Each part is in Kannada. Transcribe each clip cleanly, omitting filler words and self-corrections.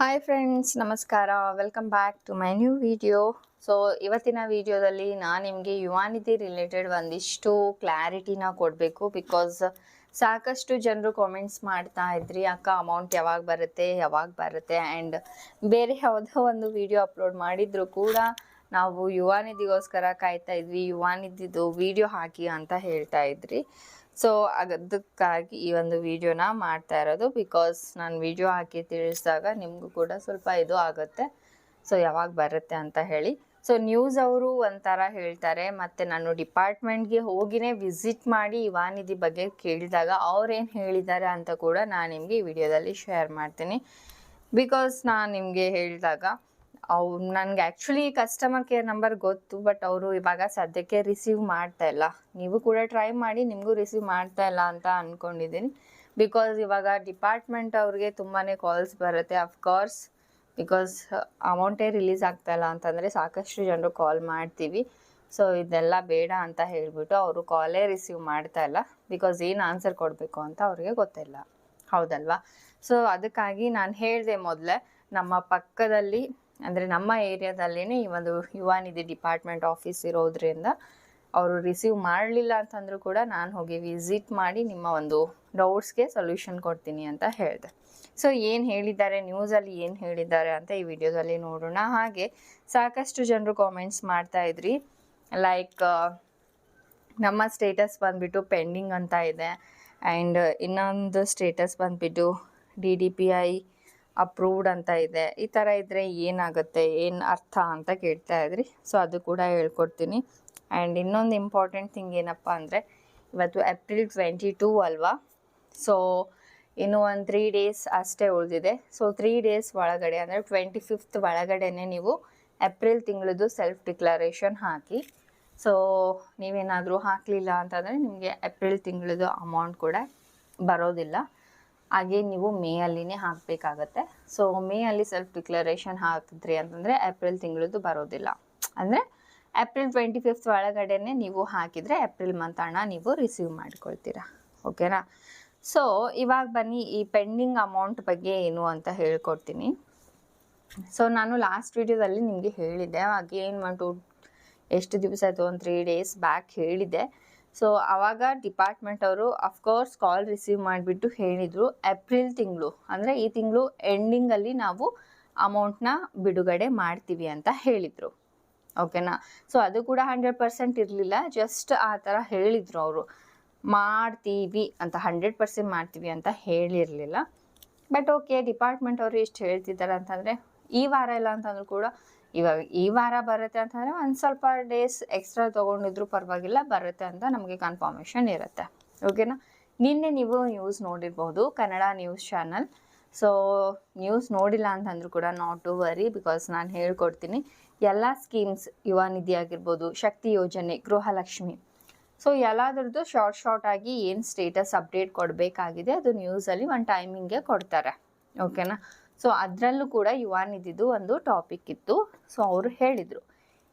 ಹಾಯ್ ಫ್ರೆಂಡ್ಸ್, ನಮಸ್ಕಾರ. Welcome back to my new video. So ಇವತ್ತಿನ ವಿಡಿಯೋದಲ್ಲಿ ನಾನು ನಿಮಗೆ ಯುವಾನಿಧಿ ರಿಲೇಟೆಡ್ ಒಂದಿಷ್ಟು ಕ್ಲಾರಿಟಿನ ಕೊಡಬೇಕು. ಬಿಕಾಸ್ ಸಾಕಷ್ಟು ಜನರು ಕಾಮೆಂಟ್ಸ್ ಮಾಡ್ತಾ ಇದ್ರಿ, ಅಕ್ಕ ಅಮೌಂಟ್ ಯಾವಾಗ ಬರುತ್ತೆ ಆ್ಯಂಡ್ ಬೇರೆ ಯಾವುದೋ ಒಂದು ವಿಡಿಯೋ ಅಪ್ಲೋಡ್ ಮಾಡಿದ್ರು ಕೂಡ ನಾವು ಯುವಾನಿಧಿಗೋಸ್ಕರ ಕಾಯ್ತಾ ಇದ್ವಿ, ಯುವಾನಿಧಿದು ವಿಡಿಯೋ ಹಾಕಿ ಅಂತ ಹೇಳ್ತಾ ಇದ್ರಿ. ಸೊ ಅದಕ್ಕಾಗಿ ಈ ಒಂದು ವಿಡಿಯೋನ ಮಾಡ್ತಾ ಇರೋದು. ಬಿಕಾಸ್ ನಾನು ವಿಡಿಯೋ ಹಾಕಿ ತಿಳಿಸಿದಾಗ ನಿಮಗೂ ಕೂಡ ಸ್ವಲ್ಪ ಇದು ಆಗುತ್ತೆ, ಸೊ ಯಾವಾಗ ಬರುತ್ತೆ ಅಂತ ಹೇಳಿ. ಸೊ ನ್ಯೂಸ್ ಅವರು ಒಂಥರ ಹೇಳ್ತಾರೆ, ಮತ್ತು ನಾನು ಡಿಪಾರ್ಟ್ಮೆಂಟ್ಗೆ ಹೋಗಿನೇ ವಿಸಿಟ್ ಮಾಡಿ ಯುವಾನಿಧಿ ಬಗ್ಗೆ ಕೇಳಿದಾಗ ಅವ್ರೇನು ಹೇಳಿದ್ದಾರೆ ಅಂತ ಕೂಡ ನಾನು ನಿಮಗೆ ಈ ವಿಡಿಯೋದಲ್ಲಿ ಶೇರ್ ಮಾಡ್ತೀನಿ. ಬಿಕಾಸ್ ನಾನು ನಿಮಗೆ ಹೇಳಿದಾಗ ನನಗೆ ಆ್ಯಕ್ಚುಲಿ ಕಸ್ಟಮರ್ ಕೇರ್ ನಂಬರ್ ಗೊತ್ತು, ಬಟ್ ಅವರು ಇವಾಗ ಸದ್ಯಕ್ಕೆ ರಿಸೀವ್ ಮಾಡ್ತಾ ಇಲ್ಲ. ನೀವು ಕೂಡ ಟ್ರೈ ಮಾಡಿ, ನಿಮಗೂ ರಿಸೀವ್ ಮಾಡ್ತಾ ಇಲ್ಲ ಅಂತ ಅಂದ್ಕೊಂಡಿದ್ದೀನಿ. ಬಿಕಾಸ್ ಇವಾಗ ಡಿಪಾರ್ಟ್ಮೆಂಟ್ ಅವ್ರಿಗೆ ತುಂಬಾ ಕಾಲ್ಸ್ ಬರುತ್ತೆ ಅಫ್ಕೋರ್ಸ್. ಬಿಕಾಸ್ ಅಮೌಂಟೇ ರಿಲೀಸ್ ಆಗ್ತಾ ಇಲ್ಲ ಅಂತಂದರೆ ಸಾಕಷ್ಟು ಜನರು ಕಾಲ್ ಮಾಡ್ತೀವಿ. ಸೊ ಇದೆಲ್ಲ ಬೇಡ ಅಂತ ಹೇಳಿಬಿಟ್ಟು ಅವರು ಕಾಲೇ ರಿಸೀವ್ ಮಾಡ್ತಾ ಇಲ್ಲ. ಬಿಕಾಸ್ ಏನು ಆನ್ಸರ್ ಕೊಡಬೇಕು ಅಂತ ಅವ್ರಿಗೆ ಗೊತ್ತಿಲ್ಲ, ಹೌದಲ್ವಾ? ಸೊ ಅದಕ್ಕಾಗಿ ನಾನು ಹೇಳಿದೆ ಮೊದಲೇ, ನಮ್ಮ ಪಕ್ಕದಲ್ಲಿ ಅಂದರೆ ನಮ್ಮ ಏರಿಯಾದಲ್ಲೇ ಈ ಒಂದು ಯುವಾನಿಧಿ ಡಿಪಾರ್ಟ್ಮೆಂಟ್ ಆಫೀಸ್ ಇರೋದ್ರಿಂದ ಅವರು ರಿಸೀವ್ ಮಾಡಲಿಲ್ಲ ಅಂತಂದರೂ ಕೂಡ ನಾನು ಹೋಗಿ ವಿಸಿಟ್ ಮಾಡಿ ನಿಮ್ಮ ಒಂದು ಡೌಟ್ಸ್ಗೆ ಸೊಲ್ಯೂಷನ್ ಕೊಡ್ತೀನಿ ಅಂತ ಹೇಳಿದೆ. ಸೊ ಏನು ಹೇಳಿದ್ದಾರೆ, ನ್ಯೂಸಲ್ಲಿ ಏನು ಹೇಳಿದ್ದಾರೆ ಅಂತ ಈ ವಿಡಿಯೋದಲ್ಲಿ ನೋಡೋಣ. ಹಾಗೆ ಸಾಕಷ್ಟು ಜನರು ಕಾಮೆಂಟ್ಸ್ ಮಾಡ್ತಾ ಇದ್ರಿ, ಲೈಕ್ ನಮ್ಮ ಸ್ಟೇಟಸ್ ಬಂದುಬಿಟ್ಟು ಪೆಂಡಿಂಗ್ ಅಂತ ಇದೆ, ಆ್ಯಂಡ್ ಇನ್ನೊಂದು ಸ್ಟೇಟಸ್ ಬಂದುಬಿಟ್ಟು DDPI ಅಪ್ರೂವ್ಡ್ ಅಂತ ಇದೆ. ಈ ಥರ ಇದ್ದರೆ ಏನಾಗುತ್ತೆ, ಏನು ಅರ್ಥ ಅಂತ ಕೇಳ್ತಾ ಇದ್ರಿ. ಸೊ ಅದು ಕೂಡ ಹೇಳ್ಕೊಡ್ತೀನಿ. ಆ್ಯಂಡ್ ಇನ್ನೊಂದು ಇಂಪಾರ್ಟೆಂಟ್ ಥಿಂಗ್ ಏನಪ್ಪ ಅಂದರೆ, ಇವತ್ತು ಏಪ್ರಿಲ್ 22 ಅಲ್ವಾ? ಸೊ ಇನ್ನೂ ಒಂದು 3 ಡೇಸ್ ಅಷ್ಟೇ ಉಳಿದಿದೆ. ಸೊ 3 ಡೇಸ್ ಒಳಗಡೆ ಅಂದರೆ 25th ಒಳಗಡೆನೇ ನೀವು ಏಪ್ರಿಲ್ ತಿಂಗಳದ್ದು ಸೆಲ್ಫ್ ಡಿಕ್ಲರೇಷನ್ ಹಾಕಿ. ಸೊ ನೀವೇನಾದರೂ ಹಾಕಲಿಲ್ಲ ಅಂತಂದರೆ ನಿಮಗೆ ಏಪ್ರಿಲ್ ತಿಂಗಳದ್ದು ಅಮೌಂಟ್ ಕೂಡ ಬರೋದಿಲ್ಲ. ಹಾಗೆ ನೀವು ಮೇ ಅಲ್ಲಿನೇ ಹಾಕಬೇಕಾಗತ್ತೆ. ಸೊ ಮೇ ಅಲ್ಲಿ ಸೆಲ್ಫ್ ಡಿಕ್ಲರೇಷನ್ ಹಾಕಿದ್ರಿ ಅಂತಂದರೆ ಏಪ್ರಿಲ್ ತಿಂಗಳದ್ದು ಬರೋದಿಲ್ಲ. ಅಂದರೆ ಏಪ್ರಿಲ್ 25th ಒಳಗಡೆನೇ ನೀವು ಹಾಕಿದರೆ ಏಪ್ರಿಲ್ ಮಂತ್ ಹಣ ನೀವು ರಿಸೀವ್ ಮಾಡ್ಕೊಳ್ತೀರಾ, ಓಕೆನಾ? ಸೊ ಇವಾಗ ಬನ್ನಿ, ಈ ಪೆಂಡಿಂಗ್ ಅಮೌಂಟ್ ಬಗ್ಗೆ ಏನು ಅಂತ ಹೇಳ್ಕೊಡ್ತೀನಿ. ಸೊ ನಾನು ಲಾಸ್ಟ್ ವಿಡಿಯೋದಲ್ಲಿ ನಿಮಗೆ ಹೇಳಿದ್ದೆ, ಅಗೇನ್ ಎಷ್ಟು ದಿವಸ ಆಯಿತು, ಒಂದು 3 ಡೇಸ್ ಬ್ಯಾಕ್ ಹೇಳಿದ್ದೆ. ಸೊ ಆವಾಗ ಡಿಪಾರ್ಟ್ಮೆಂಟ್ ಅವರು ಅಫ್ಕೋರ್ಸ್ ಕಾಲ್ ರಿಸೀವ್ ಮಾಡಿಬಿಟ್ಟು ಹೇಳಿದರು, ಏಪ್ರಿಲ್ ತಿಂಗಳು ಅಂದರೆ ಈ ತಿಂಗಳು ಎಂಡಿಂಗಲ್ಲಿ ನಾವು ಅಮೌಂಟ್ನ ಬಿಡುಗಡೆ ಮಾಡ್ತೀವಿ ಅಂತ ಹೇಳಿದರು, ಓಕೆನಾ? ಸೊ ಅದು ಕೂಡ 100% ಇರಲಿಲ್ಲ, ಜಸ್ಟ್ ಆ ಥರ ಹೇಳಿದರು ಅವರು. ಮಾಡ್ತೀವಿ ಅಂತ 100% ಮಾಡ್ತೀವಿ ಅಂತ ಹೇಳಿರಲಿಲ್ಲ. ಬಟ್ ಓಕೆ, ಡಿಪಾರ್ಟ್ಮೆಂಟ್ ಅವರು ಎಷ್ಟು ಹೇಳ್ತಿದ್ದಾರೆ ಅಂತಂದರೆ ಈ ವಾರ ಇಲ್ಲ ಅಂತಂದ್ರೂ ಕೂಡ ಇವಾಗ ಈ ವಾರ ಬರುತ್ತೆ ಅಂತಂದರೆ ಒಂದು ಸ್ವಲ್ಪ ಡೇಸ್ ಎಕ್ಸ್ಟ್ರಾ ತೊಗೊಂಡಿದ್ರು ಪರವಾಗಿಲ್ಲ, ಬರುತ್ತೆ ಅಂತ ನಮಗೆ ಕನ್ಫರ್ಮೇಷನ್ ಇರುತ್ತೆ, ಓಕೆನಾ? ನಿನ್ನೆ ನೀವು ನ್ಯೂಸ್ ನೋಡಿರ್ಬೋದು, Kannada news channel. So news ನೋಡಿಲ್ಲ ಅಂತಂದ್ರೂ ಕೂಡ ನಾಟ್ ಟು ವರಿ, ಬಿಕಾಸ್ ನಾನು ಹೇಳ್ಕೊಡ್ತೀನಿ. ಎಲ್ಲ ಸ್ಕೀಮ್ಸ್, ಯುವಾನಿಧಿ ಆಗಿರ್ಬೋದು, ಶಕ್ತಿ ಯೋಜನೆ, ಗೃಹಲಕ್ಷ್ಮಿ, ಸೊ ಎಲ್ಲದ್ರದ್ದು ಶಾರ್ಟ್ ಆಗಿ ಏನು ಸ್ಟೇಟಸ್ ಅಪ್ಡೇಟ್ ಕೊಡಬೇಕಾಗಿದೆ ಅದು ನ್ಯೂಸಲ್ಲಿ ಒಂದು ಟೈಮಿಂಗ್ಗೆ ಕೊಡ್ತಾರೆ, ಓಕೆನಾ? ಸೊ ಅದರಲ್ಲೂ ಕೂಡ ಯುವಾನಿಧಿದು ಒಂದು ಟಾಪಿಕ್ ಇತ್ತು. ಸೊ ಅವರು ಹೇಳಿದರು,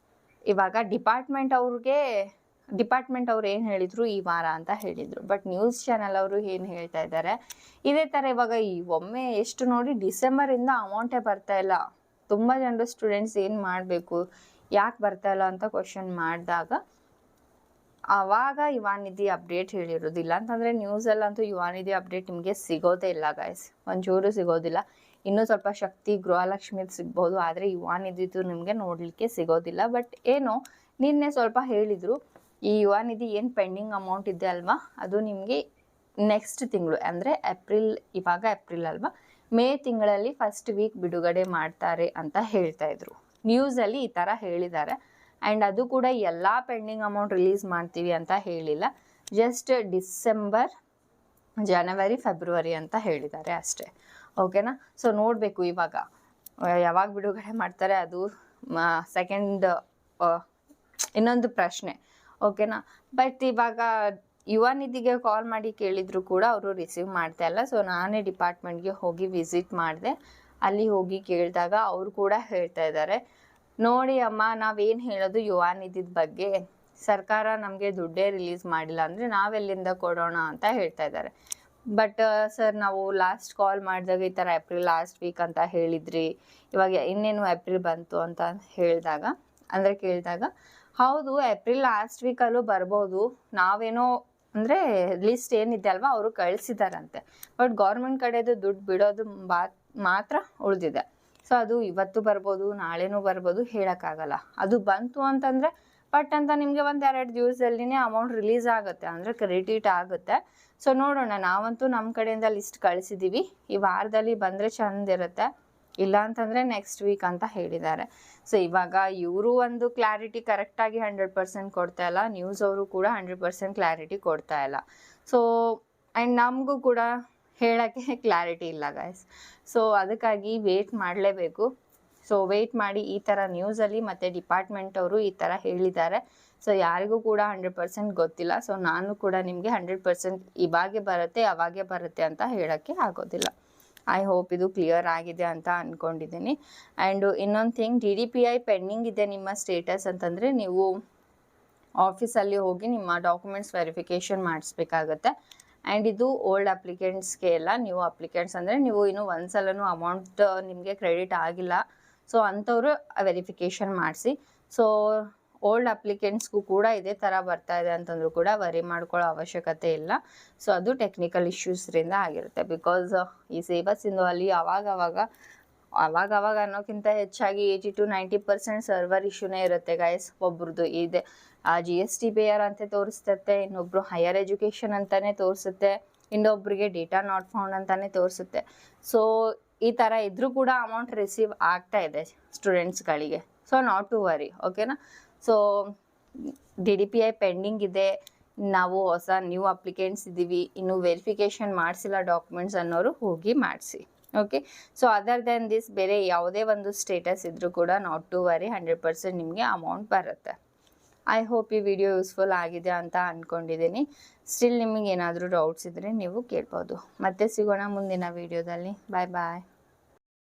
ಇವಾಗ ಡಿಪಾರ್ಟ್ಮೆಂಟ್ ಅವ್ರು ಏನು ಹೇಳಿದರು, ಈ ವಾರ ಅಂತ ಹೇಳಿದರು. ಬಟ್ ನ್ಯೂಸ್ ಚಾನಲ್ ಅವರು ಏನು ಹೇಳ್ತಾ ಇದ್ದಾರೆ, ಇದೇ ಥರ ಇವಾಗ ಒಮ್ಮೆ ಎಷ್ಟು ನೋಡಿ ಡಿಸೆಂಬರಿಂದ ಅಮೌಂಟೇ ಬರ್ತಾ ಇಲ್ಲ. ತುಂಬ ಜನರು ಸ್ಟೂಡೆಂಟ್ಸ್ ಏನು ಮಾಡಬೇಕು, ಯಾಕೆ ಬರ್ತಾ ಇಲ್ಲ ಅಂತ ಕ್ವಶನ್ ಮಾಡಿದಾಗ ಆವಾಗ ಯುವಾನಿಧಿ ಅಪ್ಡೇಟ್ ಹೇಳಿರೋದಿಲ್ಲ. ಅಂತಂದರೆ ನ್ಯೂಸಲ್ಲಂತೂ ಯುವಾನಿಧಿ ಅಪ್ಡೇಟ್ ನಿಮಗೆ ಸಿಗೋದೇ ಇಲ್ಲ ಗೈಸ್, ಒಂಚೂರು ಸಿಗೋದಿಲ್ಲ. ಇನ್ನೂ ಸ್ವಲ್ಪ ಶಕ್ತಿ, ಗೃಹಲಕ್ಷ್ಮಿದು ಸಿಗ್ಬೋದು, ಆದರೆ ಯುವಾನಿಧಿದು ನಿಮಗೆ ನೋಡಲಿಕ್ಕೆ ಸಿಗೋದಿಲ್ಲ. ಬಟ್ ಏನೋ ನಿನ್ನೆ ಸ್ವಲ್ಪ ಹೇಳಿದರು, ಈ ಯುವಾನಿಧಿ ಏನು ಪೆಂಡಿಂಗ್ ಅಮೌಂಟ್ ಇದೆ ಅಲ್ವಾ, ಅದು ನಿಮಗೆ ನೆಕ್ಸ್ಟ್ ತಿಂಗಳು ಅಂದರೆ ಇವಾಗ ಏಪ್ರಿಲ್ ಅಲ್ವಾ, ಮೇ ತಿಂಗಳಲ್ಲಿ ಫಸ್ಟ್ ವೀಕ್ ಬಿಡುಗಡೆ ಮಾಡ್ತಾರೆ ಅಂತ ಹೇಳ್ತಾ ಇದ್ರು. ನ್ಯೂಸಲ್ಲಿ ಈ ಥರ ಹೇಳಿದ್ದಾರೆ. ಆ್ಯಂಡ್ ಅದು ಕೂಡ ಎಲ್ಲ ಪೆಂಡಿಂಗ್ ಅಮೌಂಟ್ ರಿಲೀಸ್ ಮಾಡ್ತೀವಿ ಅಂತ ಹೇಳಿಲ್ಲ, ಜಸ್ಟ್ ಡಿಸೆಂಬರ್, ಜನವರಿ, ಫೆಬ್ರವರಿ ಅಂತ ಹೇಳಿದ್ದಾರೆ ಅಷ್ಟೇ, ಓಕೆನಾ? ಸೊ ನೋಡಬೇಕು ಇವಾಗ ಯಾವಾಗ ಬಿಡುಗಡೆ ಮಾಡ್ತಾರೆ, ಅದು ಸೆಕೆಂಡ್ ಇನ್ನೊಂದು ಪ್ರಶ್ನೆ, ಓಕೆನಾ? ಬಟ್ ಇವಾಗ ಯುವಾನಿಧಿಗೆ ಕಾಲ್ ಮಾಡಿ ಕೇಳಿದ್ರು ಕೂಡ ಅವರು ರಿಸೀವ್ ಮಾಡ್ತಾ ಇಲ್ಲ. ಸೊ ನಾನೇ ಡಿಪಾರ್ಟ್ಮೆಂಟ್ಗೆ ಹೋಗಿ ವಿಸಿಟ್ ಮಾಡಿದೆ. ಅಲ್ಲಿ ಹೋಗಿ ಕೇಳಿದಾಗ ಅವರು ಕೂಡ ಹೇಳ್ತಾ ಇದ್ದಾರೆ, ನೋಡಿ ಅಮ್ಮ, ನಾವೇನು ಹೇಳೋದು ಯುವಾನಿಧಿದ ಬಗ್ಗೆ, ಸರ್ಕಾರ ನಮಗೆ ದುಡ್ಡೇ ರಿಲೀಸ್ ಮಾಡಿಲ್ಲ ಅಂದರೆ ನಾವೆಲ್ಲಿಂದ ಕೊಡೋಣ ಅಂತ ಹೇಳ್ತಾ ಇದ್ದಾರೆ. ಬಟ್ ಸರ್ ನಾವು ಲಾಸ್ಟ್ ಕಾಲ್ ಮಾಡಿದಾಗ ಈ ಥರ ಏಪ್ರಿಲ್ ಲಾಸ್ಟ್ ವೀಕ್ ಅಂತ ಹೇಳಿದ್ರಿ, ಇವಾಗ ಇನ್ನೇನು ಏಪ್ರಿಲ್ ಬಂತು ಅಂತ ಹೇಳಿದಾಗ ಅಂದರೆ ಕೇಳಿದಾಗ, ಹೌದು ಏಪ್ರಿಲ್ ಲಾಸ್ಟ್ ವೀಕಲ್ಲೂ ಬರ್ಬೋದು, ನಾವೇನೋ ಅಂದರೆ ಲಿಸ್ಟ್ ಏನಿದೆ ಅಲ್ವಾ ಅವರು ಕಳಿಸಿದಾರಂತೆ, ಬಟ್ ಗೌರ್ಮೆಂಟ್ ಕಡೆದು ದುಡ್ಡು ಬಿಡೋದು ಮಾತ್ರ ಉಳಿದಿದೆ. ಸೊ ಅದು ಇವತ್ತು ಬರ್ಬೋದು, ನಾಳೆನೂ ಬರ್ಬೋದು, ಹೇಳೋಕ್ಕಾಗಲ್ಲ. ಅದು ಬಂತು ಅಂತಂದರೆ ಬಟ್ ಅಂತ ನಿಮಗೆ 1-2 ದಿವಸದಲ್ಲಿನೇ ಅಮೌಂಟ್ ರಿಲೀಸ್ ಆಗುತ್ತೆ, ಅಂದರೆ ಕ್ರೆಡಿಟ್ ಆಗುತ್ತೆ. ಸೊ ನೋಡೋಣ, ನಾವಂತೂ ನಮ್ಮ ಕಡೆಯಿಂದ ಲಿಸ್ಟ್ ಕಳಿಸಿದ್ದೀವಿ, ಈ ವಾರದಲ್ಲಿ ಬಂದರೆ ಚೆಂದಿರುತ್ತೆ, ಇಲ್ಲ ಅಂತಂದರೆ ನೆಕ್ಸ್ಟ್ ವೀಕ್ ಅಂತ ಹೇಳಿದ್ದಾರೆ. ಸೊ ಇವಾಗ ಇವರು ಒಂದು ಕ್ಲಾರಿಟಿ ಕರೆಕ್ಟಾಗಿ 100% ಕೊಡ್ತಾ ಇಲ್ಲ, ನ್ಯೂಸ್ ಅವರು ಕೂಡ 100% ಕ್ಲಾರಿಟಿ ಕೊಡ್ತಾ ಇಲ್ಲ. ಸೊ ಆ್ಯಂಡ್ ನಮಗೂ ಕೂಡ ಹೇಳೋಕ್ಕೆ ಕ್ಲಾರಿಟಿ ಇಲ್ಲ ಗೈಸ್. ಸೊ ಅದಕ್ಕಾಗಿ ವೇಟ್ ಮಾಡಲೇಬೇಕು. ಸೊ ವೇಟ್ ಮಾಡಿ, ಈ ಥರ ನ್ಯೂಸಲ್ಲಿ ಮತ್ತು ಡಿಪಾರ್ಟ್ಮೆಂಟ್ ಅವರು ಈ ಥರ ಹೇಳಿದ್ದಾರೆ. ಸೊ ಯಾರಿಗೂ ಕೂಡ 100% ಗೊತ್ತಿಲ್ಲ. ಸೊ ನಾನು ಕೂಡ ನಿಮಗೆ 100% ಇವಾಗೆ ಬರುತ್ತೆ ಅವಾಗೆ ಬರುತ್ತೆ ಅಂತ ಹೇಳೋಕ್ಕೆ ಆಗೋದಿಲ್ಲ. ಐ ಹೋಪ್ ಇದು ಕ್ಲಿಯರ್ ಆಗಿದೆ ಅಂತ ಅಂದ್ಕೊಂಡಿದ್ದೀನಿ. ಆ್ಯಂಡ್ ಇನ್ನೊಂದು ಥಿಂಗ್, DDPI ಪೆಂಡಿಂಗ್ ಇದೆ ನಿಮ್ಮ ಸ್ಟೇಟಸ್ ಅಂತಂದರೆ ನೀವು ಆಫೀಸಲ್ಲಿ ಹೋಗಿ ನಿಮ್ಮ ಡಾಕ್ಯುಮೆಂಟ್ಸ್ ವೆರಿಫಿಕೇಷನ್ ಮಾಡಿಸ್ಬೇಕಾಗತ್ತೆ. ಆ್ಯಂಡ್ ಇದು ಓಲ್ಡ್ ಅಪ್ಲಿಕೆಂಟ್ಸ್ಗೆ ಎಲ್ಲ, ನ್ಯೂ ಅಪ್ಲಿಕೆಂಟ್ಸ್ ಅಂದರೆ ನೀವು ಇನ್ನೂ ಒಂದು ಸಲನೂ ಅಮೌಂಟ್ ನಿಮಗೆ ಕ್ರೆಡಿಟ್ ಆಗಿಲ್ಲ, ಸೊ ಅಂಥವರು ವೆರಿಫಿಕೇಷನ್ ಮಾಡಿಸಿ. ಸೊ ಓಲ್ಡ್ ಅಪ್ಲಿಕೆಂಟ್ಸ್ಗೂ ಕೂಡ ಇದೇ ಥರ ಬರ್ತಾ ಇದೆ ಅಂತಂದರೂ ಕೂಡ ವರಿ ಮಾಡ್ಕೊಳ್ಳೋ ಅವಶ್ಯಕತೆ ಇಲ್ಲ. ಸೊ ಅದು ಟೆಕ್ನಿಕಲ್ ಇಶ್ಯೂಸ್ರಿಂದ ಆಗಿರುತ್ತೆ. ಬಿಕಾಸ್ ಈ ಸೇವಾ ಸಿಂಧು ಅಲ್ಲಿ ಅವಾಗವಾಗ ಅನ್ನೋಕ್ಕಿಂತ ಹೆಚ್ಚಾಗಿ 80-90% ಸರ್ವರ್ ಇಶ್ಯೂನೇ ಇರುತ್ತೆ ಗೈಸ್. ಒಬ್ರದ್ದು ಇದೆ GST ಪೇಯರ್ ಅಂತ ತೋರಿಸ್ತತೆ, ಇನ್ನೊಬ್ರು ಹೈಯರ್ ಎಜುಕೇಷನ್ ಅಂತಾನೆ ತೋರಿಸುತ್ತೆ, ಇನ್ನೊಬ್ರಿಗೆ ಡೇಟಾ ನಾಟ್ ಫೌಂಡ್ ಅಂತಾನೆ ತೋರಿಸುತ್ತೆ. ಸೊ ಈ ಥರ ಇದ್ರೂ ಕೂಡ ಅಮೌಂಟ್ ರಿಸೀವ್ ಆಗ್ತಾ ಇದೆ ಸ್ಟೂಡೆಂಟ್ಸ್ಗಳಿಗೆ. ಸೊ ನಾಟ್ ಟು ವರಿ, ಓಕೆನಾ. ಸೊ DDPI ಪೆಂಡಿಂಗ್ ಇದೆ, ನಾವು ಹೊಸ ನ್ಯೂ ಅಪ್ಲಿಕೆಂಟ್ಸ್ ಇದ್ದೀವಿ, ಇನ್ನೂ ವೆರಿಫಿಕೇಷನ್ ಮಾಡಿಸಿಲ್ಲ ಡಾಕ್ಯುಮೆಂಟ್ಸ್ ಅನ್ನೋರು ಹೋಗಿ ಮಾಡಿಸಿ, okay. So other than this ಬೇರೆ ಯಾವುದೇ ಒಂದು ಸ್ಟೇಟಸ್ ಇದ್ದರೂ ಕೂಡ ನಾಟ್ ಟು ವರಿ, 100% ನಿಮಗೆ ಅಮೌಂಟ್ ಬರುತ್ತೆ. ಐ ಹೋಪ್ ಈ ವಿಡಿಯೋ ಯೂಸ್ಫುಲ್ ಆಗಿದೆ ಅಂತ ಅಂದ್ಕೊಂಡಿದ್ದೀನಿ. ಸ್ಟಿಲ್ ನಿಮಗೆ ಏನಾದರೂ ಡೌಟ್ಸ್ ಇದ್ದರೆ ನೀವು ಕೇಳ್ಬೋದು. ಮತ್ತೆ ಸಿಗೋಣ ಮುಂದಿನ ವಿಡಿಯೋದಲ್ಲಿ. ಬಾಯ್ ಬಾಯ್.